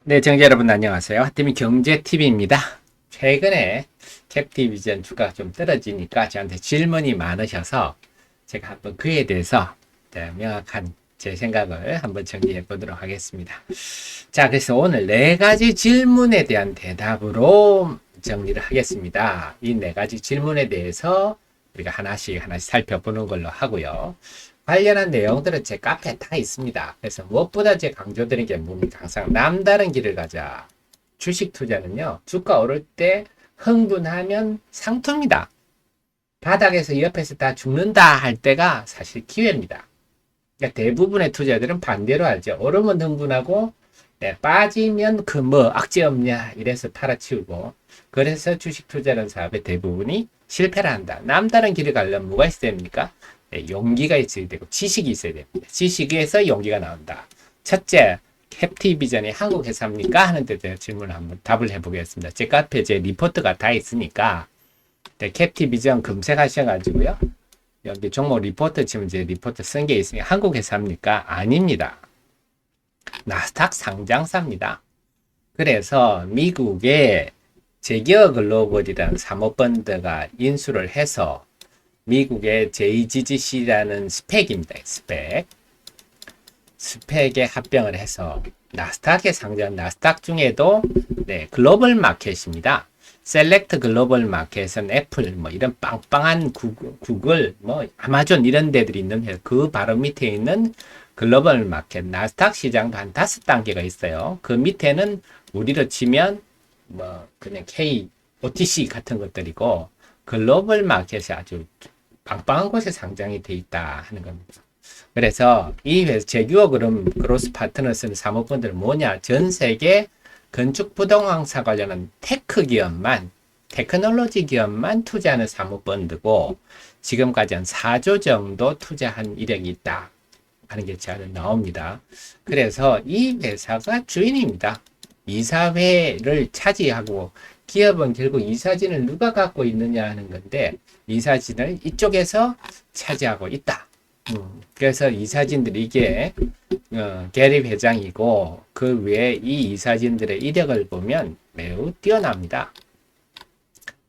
네, 청자 여러분 안녕하세요. 하태민 경제TV입니다. 최근에 캡티비전 주가가 좀 떨어지니까 저한테 질문이 많으셔서 제가 한번 그에 대해서 명확한 제 생각을 한번 정리해 보도록 하겠습니다. 자, 그래서 오늘 네 가지 질문에 대한 대답으로 정리를 하겠습니다. 이 네 가지 질문에 대해서 우리가 하나씩 살펴보는 걸로 하고요. 관련한 내용들은 제 카페에 다 있습니다. 그래서 무엇보다 제 강조드리는 게 뭡니까? 항상 남다른 길을 가자. 주식 투자는요, 주가 오를 때 흥분하면 상투입니다. 바닥에서 옆에서 다 죽는다 할 때가 사실 기회입니다. 그러니까 대부분의 투자들은 반대로 하죠. 오르면 흥분하고, 빠지면 그 뭐 악재 없냐 이래서 팔아치우고, 그래서 주식 투자는 사업의 대부분이 실패를 한다. 남다른 길을 가려면 뭐가 있어야 됩니까? 용기가 있어야 되고 지식이 있어야 됩니다. 지식에서 용기가 나온다. 첫째, 캡티비전이 한국 회사입니까? 하는 데 대한 질문을 한번 답을 해보겠습니다. 제 카페에 제 리포트가 다 있으니까 캡티비전 검색하셔가지고요. 여기 종목 리포트 치면 제 리포트 쓴 게 있으니 한국 회사입니까? 아닙니다. 나스닥 상장사입니다. 그래서 미국의 제기어 글로벌이라는 사모펀드가 인수를 해서 미국의 JGC라는 스펙입니다. 스펙에 합병을 해서 나스닥에 상장, 나스닥 중에도 글로벌 마켓입니다. 셀렉트 글로벌 마켓은 애플, 뭐 이런 빵빵한 구글, 뭐 아마존 이런 데들이 있는 회사, 그 바로 밑에 있는 글로벌 마켓, 나스닥 시장도 한 5단계가 있어요. 그 밑에는 우리로 치면 뭐 그냥 K, OTC 같은 것들이고 글로벌 마켓이 아주 빵빵한 곳에 상장이 돼 있다 하는 겁니다. 그래서 이 회사 제규어 그로스 파트너스는 사모펀드는 뭐냐? 전 세계 건축 부동산사 관련한 테크 기업만, 테크놀로지 기업만 투자하는 사모펀드고 지금까지 한 4조 정도 투자한 이력이 있다 하는 게 잘 나옵니다. 그래서 이 회사가 주인입니다. 이사회를 차지하고 기업은 결국 이사진을 누가 갖고 있느냐 하는 건데 이사진을 이쪽에서 차지하고 있다. 그래서 이사진들이 이게 게리 회장이고 그 외에 이 이사진들의 이력을 보면 매우 뛰어납니다.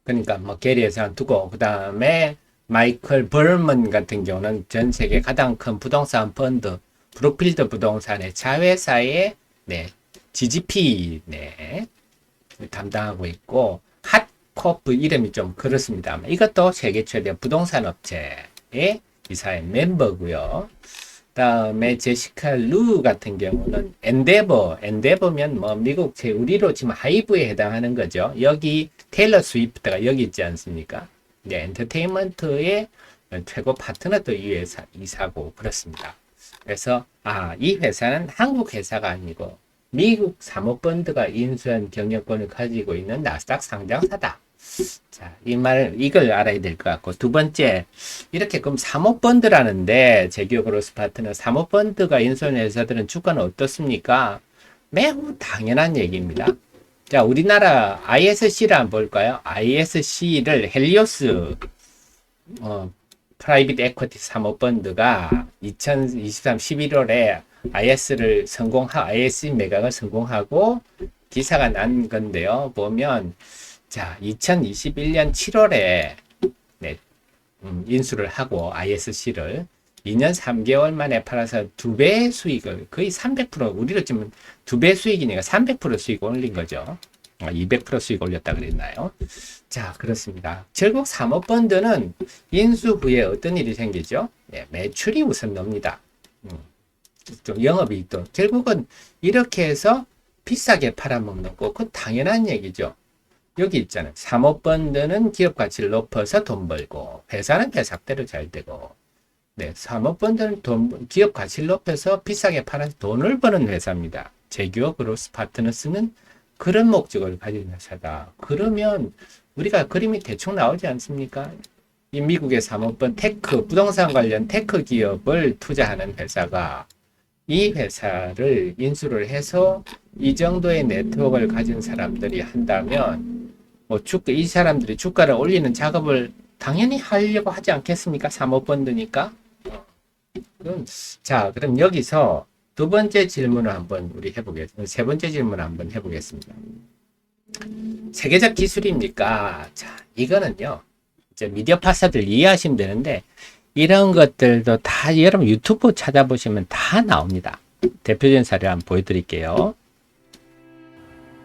그러니까 뭐 게리 회장 두고 그 다음에 마이클 벌먼 같은 경우는 전 세계 가장 큰 부동산 펀드 브룩필드 부동산의 자회사의 GGP 담당하고 있고 핫코프 이름이 좀 그렇습니다. 이것도 세계 최대 부동산 업체의 이사의 멤버고요. 다음에 제시카 루 같은 경우는 엔데버면 뭐 미국 우리로 지금 하이브에 해당하는 거죠. 여기 테일러 스위프트가 여기 있지 않습니까? 엔터테인먼트의 최고 파트너도 이 회사 이사고 그렇습니다. 그래서 이 회사는 한국 회사가 아니고 미국 사모펀드가 인수한 경영권을 가지고 있는 나스닥 상장사다. 자, 이걸 알아야 될 것 같고, 두 번째, 이렇게 그럼 사모펀드라는데, 제기업 그로스 파트너 사모펀드가 인수한 회사들은 주가는 어떻습니까? 매우 당연한 얘기입니다. 자, 우리나라 ISC를 한번 볼까요? ISC를 헬리오스, 프라이빗 에쿼티 사모펀드가 2023 11월에 ISC 매각을 성공하고 기사가 난 건데요. 보면, 자, 2021년 7월에 인수를 하고 ISC를 2년 3개월 만에 팔아서 2배 수익을 거의 300% 우리로 치면 2배 수익이니까 300% 수익 올린 거죠. 200% 수익 올렸다 그랬나요? 자, 그렇습니다. 결국 사모펀드는 인수 후에 어떤 일이 생기죠? 매출이 우선 놉니다. 좀 영업이익도 결국은 이렇게 해서 비싸게 팔아먹는 거 그건 당연한 얘기죠. 여기 있잖아요. 사모펀드는 기업 가치를 높여서 돈 벌고 회사는 회사대로 잘 되고 사모펀드는 기업 가치를 높여서 비싸게 팔아서 돈을 버는 회사입니다. 제규어 그로스 파트너스는 그런 목적을 가진 회사다. 그러면 우리가 그림이 대충 나오지 않습니까? 이 미국의 사모펀드 부동산 관련 테크 기업을 투자하는 회사가 이 회사를 인수를 해서 이 정도의 네트워크를 가진 사람들이 한다면 이 사람들이 주가를 올리는 작업을 당연히 하려고 하지 않겠습니까? 사모펀드니까. 그럼 여기서 두 번째 질문을 한번 우리 해보겠습니다. 세 번째 질문을 한번 해보겠습니다. 세계적 기술입니까? 자, 이거는요. 이제 미디어 파사들 이해하시면 되는데 이런 것들도 다 여러분 유튜브 찾아보시면 다 나옵니다. 대표적인 사례 한번 보여드릴게요.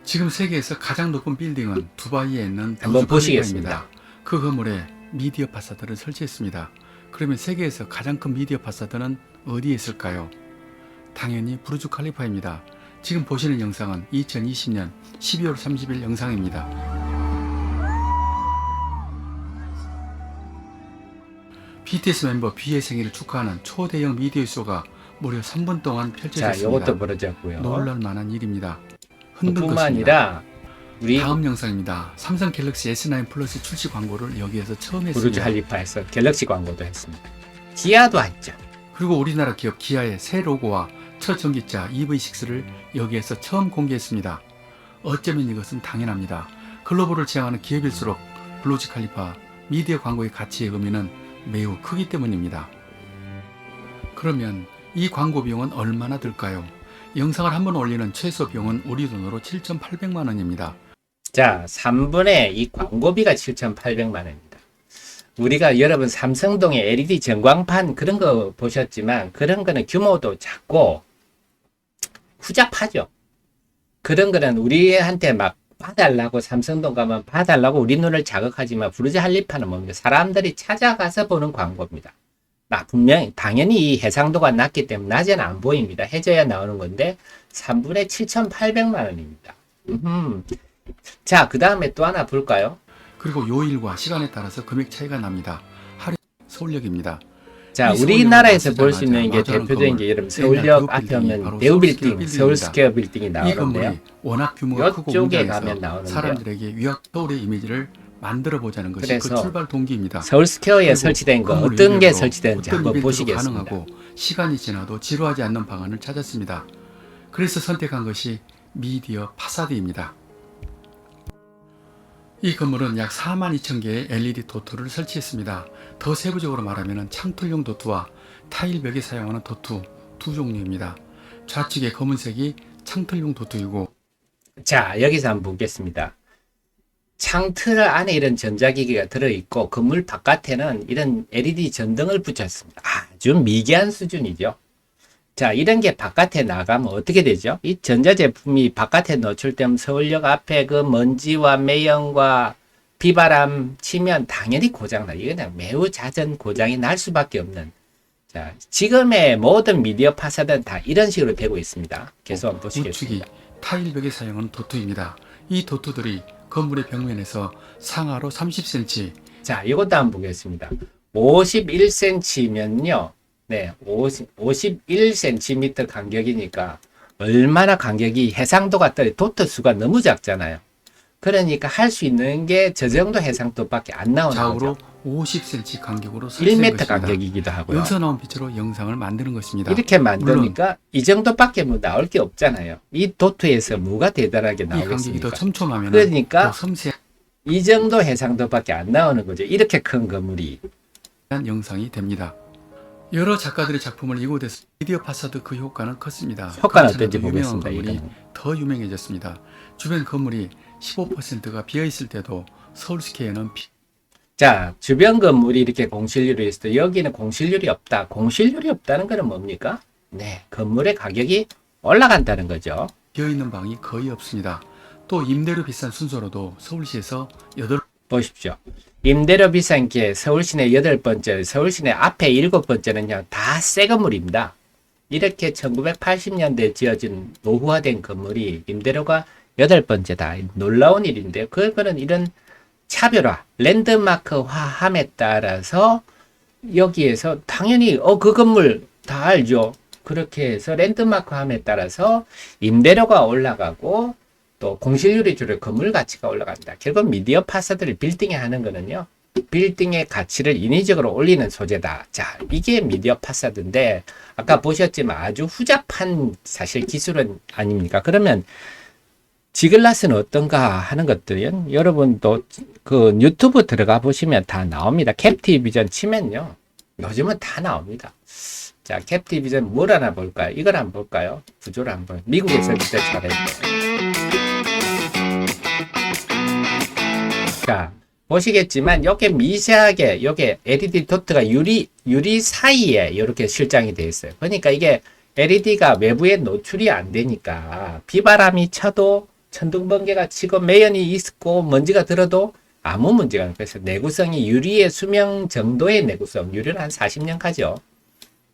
지금 세계에서 가장 높은 빌딩은 두바이에 있는 한번 부르즈 보시겠습니다. 칼리파입니다. 그 건물에 미디어 파사드를 설치했습니다. 그러면 세계에서 가장 큰 미디어 파사드는 어디에 있을까요? 당연히 부르즈 칼리파입니다. 지금 보시는 영상은 2020년 12월 30일 영상입니다. BTS 멤버 B의 생일을 축하하는 초대형 미디어 쇼가 무려 3분 동안 자, 펼쳐졌습니다. 이것도 벌어졌고요. 놀랄 만한 일입니다. 흔든 뿐만 것입니다. 아니라 우리 다음 영상입니다. 삼성 갤럭시 S9 플러스 출시 광고를 여기에서 처음 부르즈 했습니다. 할리파에서 갤럭시 광고도 했습니다. 기아도 했죠. 그리고 우리나라 기업 기아의 새 로고와 첫 전기차 EV6를 여기에서 처음 공개했습니다. 어쩌면 이것은 당연합니다. 글로벌을 지향하는 기업일수록 부르즈 칼리파 미디어 광고의 가치의 의미는 매우 크기 때문입니다. 그러면 이 광고 비용은 얼마나 들까요? 영상을 한번 올리는 최소 비용은 우리 돈으로 7,800만 원입니다. 자, 3분의 이 광고비가 7,800만 원입니다. 우리가 여러분 삼성동의 LED 전광판 그런 거 보셨지만 그런 거는 규모도 작고 후잡하죠. 그런 거는 우리한테 막 봐달라고 삼성동 가면 봐달라고 우리 눈을 자극하지만 부르즈 할리파는 뭡니까? 사람들이 찾아가서 보는 광고입니다. 분명히 당연히 이 해상도가 낮기 때문에 낮에는 안 보입니다. 해져야 나오는 건데 3분의 7,800만 원입니다. 자, 그 다음에 또 하나 볼까요? 그리고 요일과 시간에 따라서 금액 차이가 납니다. 하루 서울역입니다. 자, 이 우리나라에서 볼 수 서울역을 있는 게 마주하는 대표적인 건물, 게 여러분 옛날 서울역 그 앞에 빌딩이 오면 바로 네오빌딩, 서울스퀘어 서울스퀘어 빌딩이 이 나오는데요. 건물이 워낙 규모가 크고 이쪽에 가면 웅장해서 나오는데요. 사람들에게 유학 서울의 이미지를 만들어 보자는 것이 그 그래서 출발 동기입니다. 서울스퀘어에 그리고 설치된 거 건물 어떤 게 외벽으로 설치되는지 어떤 한번 이벤트도 보시겠습니다. 가능하고 시간이 지나도 지루하지 않는 방안을 찾았습니다. 그래서 선택한 것이 미디어 파사드입니다. 이 건물은 약 42,000개의 LED 도트를 설치했습니다. 더 세부적으로 말하면 창틀용 도트와 타일벽에 사용하는 도트 두 종류입니다. 좌측의 검은색이 창틀용 도트이고 자, 여기서 한번 보겠습니다. 창틀 안에 이런 전자기기가 들어있고 건물 바깥에는 이런 LED 전등을 붙였습니다. 아주 미개한 수준이죠. 자, 이런 게 바깥에 나가면 어떻게 되죠? 이 전자제품이 바깥에 노출되면 서울역 앞에 그 먼지와 매연과 비바람 치면 당연히 고장나. 이거는 매우 잦은 고장이 날 수밖에 없는. 자, 지금의 모든 미디어 파사드는 다 이런 식으로 되고 있습니다. 계속 한번 보시겠습니다. 우측이 타일벽에 사용하는 도트입니다. 이 도트들이 건물의 벽면에서 상하로 30cm, 자, 이것도 한번 보겠습니다. 51cm면요. 네, 51cm 간격이니까 얼마나 간격이 해상도가 떨어져 도트 수가 너무 작잖아요. 그러니까 할 수 있는 게 저 정도 해상도밖에 안 나오는 좌우로 거죠. 50cm 간격으로 설치된 1m 것입니다. 간격이기도 하고요. 여기서 나온 빛으로 영상을 만드는 것입니다. 이렇게 만드니까 이 정도밖에 뭐 나올 게 없잖아요. 이 도트에서 뭐가 대단하게 이 간격이 나오겠습니까? 더 촘촘하면 그러니까 더 섬세한 이 정도 해상도밖에 안 나오는 거죠. 이렇게 큰 건물이. 영상이 됩니다. 여러 작가들의 작품을 이곳에서 미디어 파사드 그 효과는 컸습니다. 효과는 그렇지 않아도 어떤지 유명한 보겠습니다. 건물이 이거는. 더 유명해졌습니다. 주변 건물이 15%가 비어있을 때도 서울스퀘어는 자, 주변 건물이 이렇게 공실률이 있을 때 여기는 공실률이 없다. 공실률이 없다는 것은 뭡니까? 네, 건물의 가격이 올라간다는 거죠. 비어있는 방이 거의 없습니다. 또 임대료 비싼 순서로도 서울시에서 8 보십시오. 임대료 비싼 게 서울시내 8번째, 서울시내 앞에 7번째는요, 다 새 건물입니다. 이렇게 1980년대에 지어진 노후화된 건물이 임대료가 8번째다. 놀라운 일인데요. 그거는 이런 차별화, 랜드마크화함에 따라서 여기에서 당연히 그 건물 다 알죠. 그렇게 해서 랜드마크함에 따라서 임대료가 올라가고 또 공실률이 줄어 건물 가치가 올라갑니다. 결국 미디어 파사드를 빌딩에 하는 거는요. 빌딩의 가치를 인위적으로 올리는 소재다. 자, 이게 미디어 파사드인데 아까 보셨지만 아주 후잡한 사실 기술은 아닙니까? 그러면 지글라스는 어떤가 하는 것들은 여러분도 그 유튜브 들어가 보시면 다 나옵니다. 캡티비전 치면요. 요즘은 다 나옵니다. 자, 캡티비전 뭘 하나 볼까요? 이걸 한번 볼까요? 구조를 한번. 미국에서 그때 잘했죠. 자, 보시겠지만, 요게 미세하게, 요게 LED 도트가 유리 사이에 이렇게 실장이 되어 있어요. 그러니까 이게 LED가 외부에 노출이 안 되니까, 비바람이 쳐도 천둥번개가 치고 매연이 있고 먼지가 들어도 아무 문제가 없어요. 그래서 내구성이 유리의 수명 정도의 내구성, 유리는 한 40년 가죠.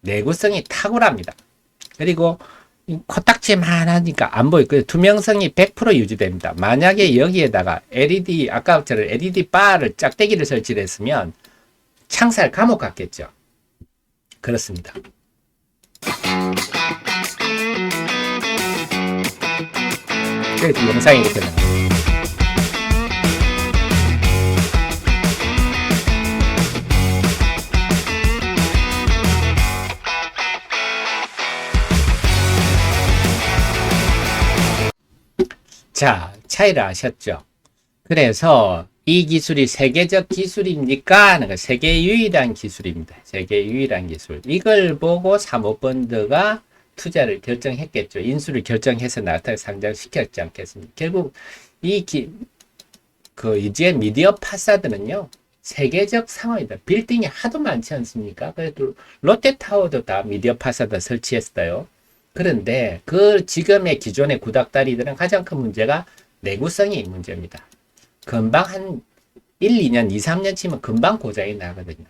내구성이 탁월합니다. 그리고 코딱지만 하니까 안 보이고 투명성이 100% 유지됩니다. 만약에 여기에다가 LED 아까처럼 LED 바를 짝대기를 설치를 했으면 창살 감옥 같겠죠. 그렇습니다. 그래서 영상이 이렇게 나와요. 자, 차이를 아셨죠? 그래서 이 기술이 세계적 기술입니까? 하는 거 세계 유일한 기술입니다. 세계 유일한 기술. 이걸 보고 사모펀드가 투자를 결정했겠죠. 인수를 결정해서 나스닥 상장시켰지 않겠습니까? 결국 이제 미디어 파사드는요, 세계적 상황이다. 빌딩이 하도 많지 않습니까? 그래도 롯데타워도 다 미디어 파사드 설치했어요. 그런데 그 지금의 기존의 구닥다리들은 가장 큰 문제가 내구성이 문제입니다. 금방 한 1, 2년, 2, 3년 치면 금방 고장이 나거든요.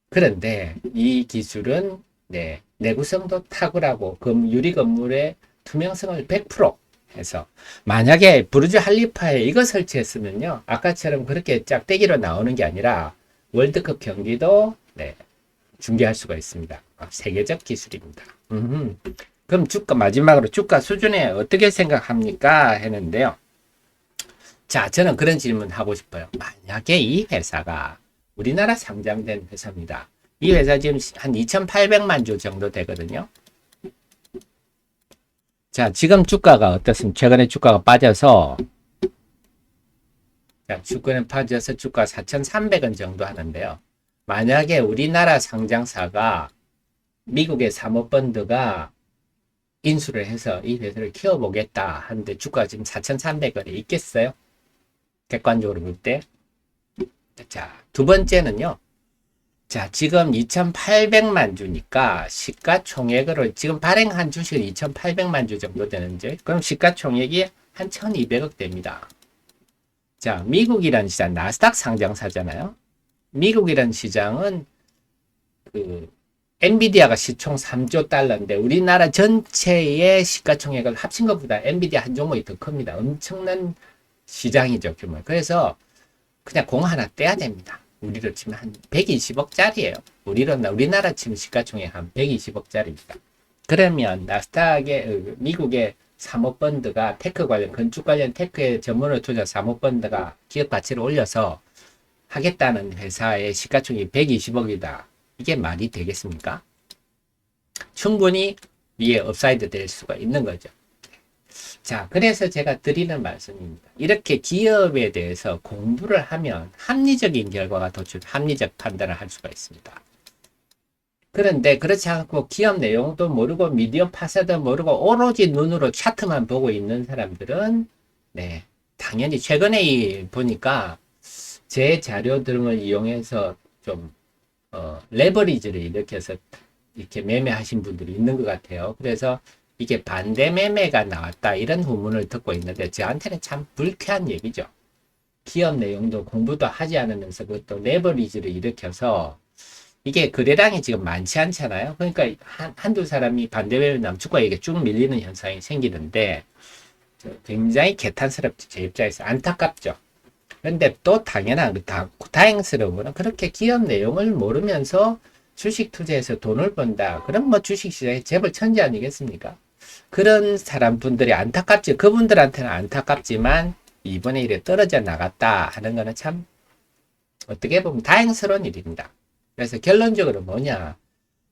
그런데 이 기술은 내구성도 탁월하고 유리 건물의 투명성을 100% 해서 만약에 부르즈 할리파에 이거 설치했으면요, 아까처럼 그렇게 짝대기로 나오는 게 아니라 월드컵 경기도 중계할 수가 있습니다. 세계적 기술입니다. 그럼 마지막으로 주가 수준에 어떻게 생각합니까? 했는데요. 자, 저는 그런 질문 하고 싶어요. 만약에 이 회사가 우리나라 상장된 회사입니다. 이 회사 지금 한 2,800만 주 정도 되거든요. 자, 지금 주가가 어떻습니까? 최근에 주가가 빠져서, 주가는 빠져서 주가 4,300원 정도 하는데요. 만약에 우리나라 상장사가 미국의 사모펀드가 인수를 해서 이 회사를 키워보겠다 하는데 주가가 지금 4,300원에 있겠어요? 객관적으로 볼 때. 자, 두 번째는요. 자, 지금 2,800만 주니까 시가총액으로 지금 발행한 주식은 2,800만 주 정도 되는데, 그럼 시가총액이 한 1,200억 됩니다. 자, 미국이라는 시장, 나스닥 상장사잖아요. 미국이라는 시장은 엔비디아가 시총 3조 달러인데 우리나라 전체의 시가총액을 합친 것보다 엔비디아 한 종목이 더 큽니다. 엄청난 시장이죠, 규모. 그래서 그냥 공 하나 떼야 됩니다. 우리로 치면 한 120억짜리예요. 우리나라 치면 시가총액 한 120억짜리입니다. 그러면 나스닥의 미국의 사모펀드가 테크 관련, 건축 관련 테크에 전문으로 투자 사모펀드가 기업 가치를 올려서 하겠다는 회사의 시가총액이 120억이다. 이게 말이 되겠습니까? 충분히 위에 업사이드 될 수가 있는 거죠. 자, 그래서 제가 드리는 말씀입니다. 이렇게 기업에 대해서 공부를 하면 합리적인 결과가 합리적 판단을 할 수가 있습니다. 그런데 그렇지 않고 기업 내용도 모르고 미디어 파사도 모르고 오로지 눈으로 차트만 보고 있는 사람들은 당연히 최근에 보니까 제 자료 등을 이용해서 좀 레버리지를 일으켜서 이렇게 매매하신 분들이 있는 것 같아요. 그래서 이게 반대 매매가 나왔다 이런 후문을 듣고 있는데 저한테는 참 불쾌한 얘기죠. 기업 내용도 공부도 하지 않으면서 그것도 레버리지를 일으켜서 이게 거래량이 지금 많지 않잖아요. 그러니까 한두 사람이 반대 매매 나면 주가에게 쭉 밀리는 현상이 생기는데 굉장히 개탄스럽죠. 제 입장에서 안타깝죠. 그런데 또 다행스러운 거는 그렇게 기업 내용을 모르면서 주식 투자해서 돈을 번다. 그럼 뭐 주식시장에 재벌 천재 아니겠습니까? 그런 사람분들이 안타깝죠. 그분들한테는 안타깝지만 이번에 이래 떨어져 나갔다 하는 거는 참 어떻게 보면 다행스러운 일입니다. 그래서 결론적으로 뭐냐.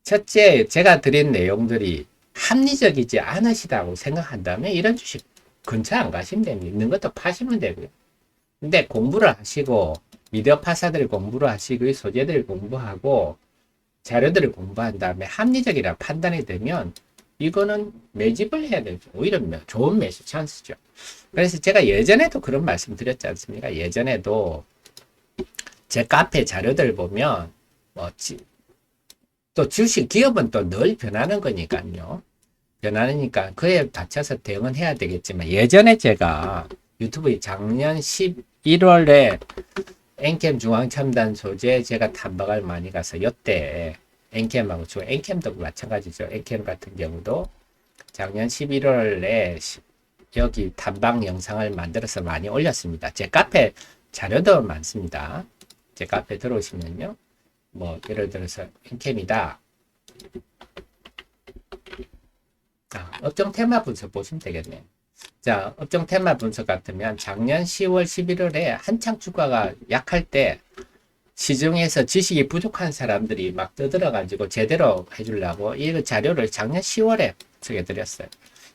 첫째, 제가 드린 내용들이 합리적이지 않으시다고 생각한다면 이런 주식 근처 안 가시면 됩니다. 있는 것도 파시면 되고요. 근데 공부를 하시고 미디어 파사들 공부를 하시고 소재들 공부하고 자료들을 공부한 다음에 합리적이라 판단이 되면 이거는 매집을 해야 되죠. 오히려 좋은 매수 찬스죠. 그래서 제가 예전에도 그런 말씀 드렸지 않습니까? 예전에도 제 카페 자료들 보면 또 주식 기업은 또 늘 변하는 거니까요. 변하니까 그에 맞춰서 대응은 해야 되겠지만 예전에 제가 유튜브에 작년 11월에 엔캠 중앙첨단 소재 제가 탐방을 많이 가서 이때 엔캠하고 엔캠도 마찬가지죠. 엔캠 같은 경우도 작년 11월에 여기 탐방 영상을 만들어서 많이 올렸습니다. 제 카페 자료도 많습니다. 제 카페 들어오시면요. 뭐 예를 들어서 엔캠이다. 업종 테마 분석 보시면 되겠네요. 자, 업종 테마 분석 같으면 작년 10월, 11월에 한창 주가가 약할 때 시중에서 지식이 부족한 사람들이 막 떠들어가지고 제대로 해주려고 이 자료를 작년 10월에 분석해 드렸어요.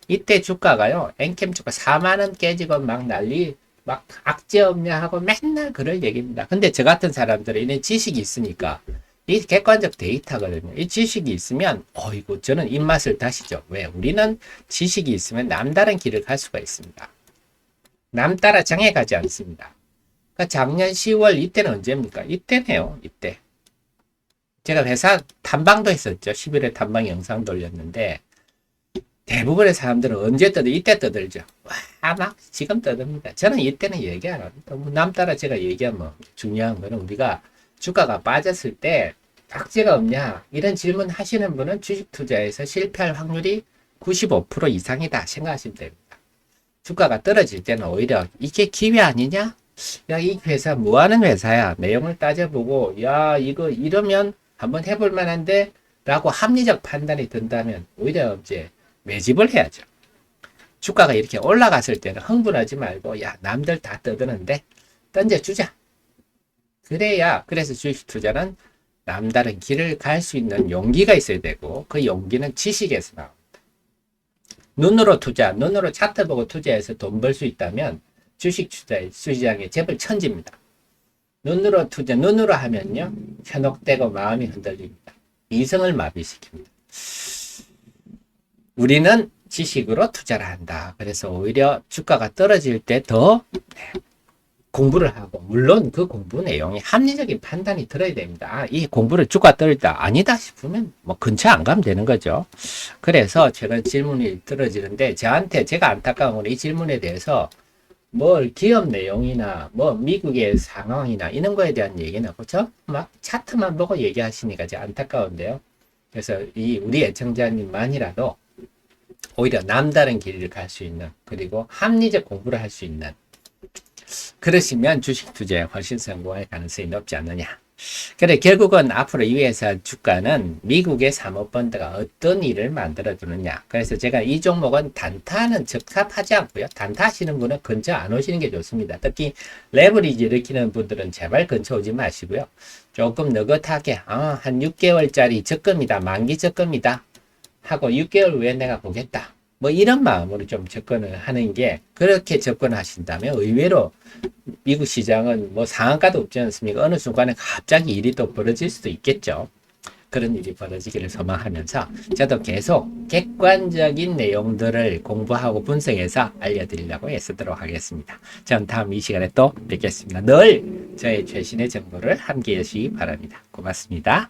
이때 주가가요, 엔캠 주가 4만원 깨지고 막 난리, 막 악재 없냐 하고 맨날 그럴 얘기입니다. 근데 저 같은 사람들은 이런 지식이 있으니까 이 객관적 데이터거든요. 이 지식이 있으면 이거 저는 입맛을 다시죠. 왜? 우리는 지식이 있으면 남다른 길을 갈 수가 있습니다. 남 따라 장에 가지 않습니다. 그러니까 작년 10월 이때는 언제입니까? 이때네요. 이때. 제가 회사 탐방도 했었죠. 11회 탐방 영상 돌렸는데 대부분의 사람들은 언제 떠들? 이때 떠들죠. 와, 막 지금 떠듭니다. 저는 이때는 얘기 안 합니다. 남 따라 제가 얘기하면 중요한 거는 우리가 주가가 빠졌을 때 악재가 없냐 이런 질문 하시는 분은 주식 투자에서 실패할 확률이 95% 이상이다 생각하시면 됩니다. 주가가 떨어질 때는 오히려 이게 기회 아니냐? 야, 이 회사 뭐 하는 회사야? 내용을 따져보고 야, 이거 이러면 한번 해볼 만한데 라고 합리적 판단이 든다면 오히려 이제 매집을 해야죠. 주가가 이렇게 올라갔을 때는 흥분하지 말고 야, 남들 다 떠드는데 던져주자. 그래서 주식 투자는 남다른 길을 갈 수 있는 용기가 있어야 되고 그 용기는 지식에서 나옵니다. 눈으로 차트 보고 투자해서 돈 벌 수 있다면 주식 투자의 시장에 재벌 천지입니다. 눈으로 하면요 현혹되고 마음이 흔들립니다. 이성을 마비시킵니다. 우리는 지식으로 투자를 한다. 그래서 오히려 주가가 떨어질 때 더 공부를 하고 물론 그 공부 내용이 합리적인 판단이 들어야 됩니다. 이 공부를 주가 떨다 아니다 싶으면 뭐 근처 안 가면 되는 거죠. 그래서 저는 질문이 떨어지는데 저한테 제가 안타까운 건 이 질문에 대해서 뭐 기업 내용이나 뭐 미국의 상황이나 이런 거에 대한 얘기는 그렇죠? 막 차트만 보고 얘기하시니까 제가 안타까운데요. 그래서 이 우리 애청자님만이라도 오히려 남다른 길을 갈 수 있는 그리고 합리적 공부를 할 수 있는 그러시면 주식 투자에 훨씬 성공할 가능성이 높지 않느냐. 그래 결국은 앞으로 이 회사 주가는 미국의 사모펀드가 어떤 일을 만들어 주느냐. 그래서 제가 이 종목은 단타는 적합하지 않고요. 단타 하시는 분은 근처 안 오시는 게 좋습니다. 특히 레버리지 일으키는 분들은 제발 근처 오지 마시고요. 조금 느긋하게 한 6개월짜리 적금이다. 만기 적금이다. 하고 6개월 후에 내가 보겠다. 뭐 이런 마음으로 좀 접근을 하는 게 그렇게 접근하신다면 의외로 미국 시장은 뭐 상한가도 없지 않습니까? 어느 순간에 갑자기 일이 또 벌어질 수도 있겠죠. 그런 일이 벌어지기를 소망하면서 저도 계속 객관적인 내용들을 공부하고 분석해서 알려드리려고 애쓰도록 하겠습니다. 전 다음 이 시간에 또 뵙겠습니다. 늘 저의 최신의 정보를 함께 해주시기 바랍니다. 고맙습니다.